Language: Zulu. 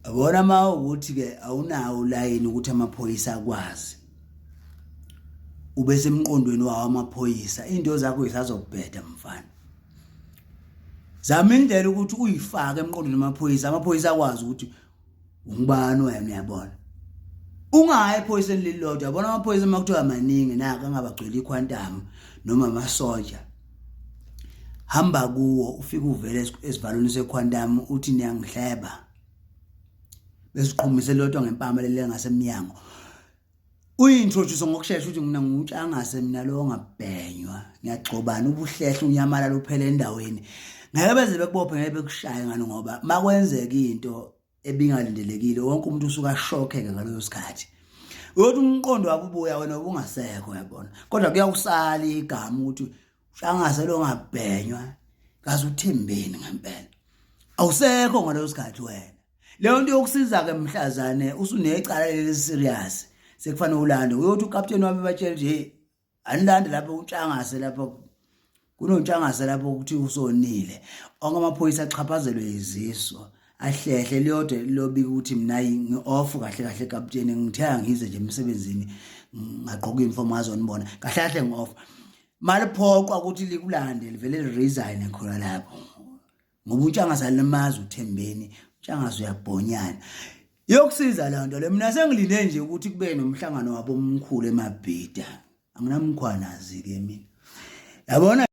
Abona mawukuthi ke awunawo ulayini ukuthi amaphoyisa akwazi ube semqondweni wawo amaphoyisa into zakho isazokubheda mfana. Zama indlela ukuthi uyifake emqondweni amaphoyisa akwazi ukuthi ungubani wena uyabona. Ungayi ephoyiseni lilodwa yabona amaphoyisa makuthiwa amaningi naka angabagcwele iquantum noma amasoja. Hamba kuwo ufike uvele esivalweni sequantum uthi niyangihleba. Bese uqhumise lodwa ngempama lele ngasemnyango. Uyintroduce ngokusheshsha uthi mina ngutshangase mina lo ngabhenywa ngiyagcobana ubuhlehla unyamala luphele endaweni. Ngeke beze bekubophe ngeke bekushaya ngani ngoba makwenzeka into ebingalindelekile wonke umuntu usuka shockeke ngaleyo sikhathi. Uyothi umqondo wakho ubuya wena ubungasekho yabona. Kodwa kuyawusala igama ukuthi ushangase lo ngabhenywa kaze uthembeni ngempela. Awusekho ngaleyo sikhathi wena. Leyo nto yokusiza ke mhlazane usunecala leli serious sekufanele ulande uyothi uCaptain wami batshela nje anilande lapho utshangase lapho kunontshangase lapho ukuthi usonile onke amaphoyisa achaphazelwe iziso ahlehle liyode lobika ukuthi mina ngi-off kahle kahle Captain ngithaya ngize nje emsebenzini ngaqoka uniform azonibona kahle kahle ngi-off maliphoqa ukuthi likulande livele liresign khona lapho ngoba utshangase lemazi uthembeni utshangase uyabhonyana. Yokusiza la nto le mina sengilinde nje ukuthi kube nomhlangano wabo omkhulu eMabhida anginamkhwanazi ke mina yabona.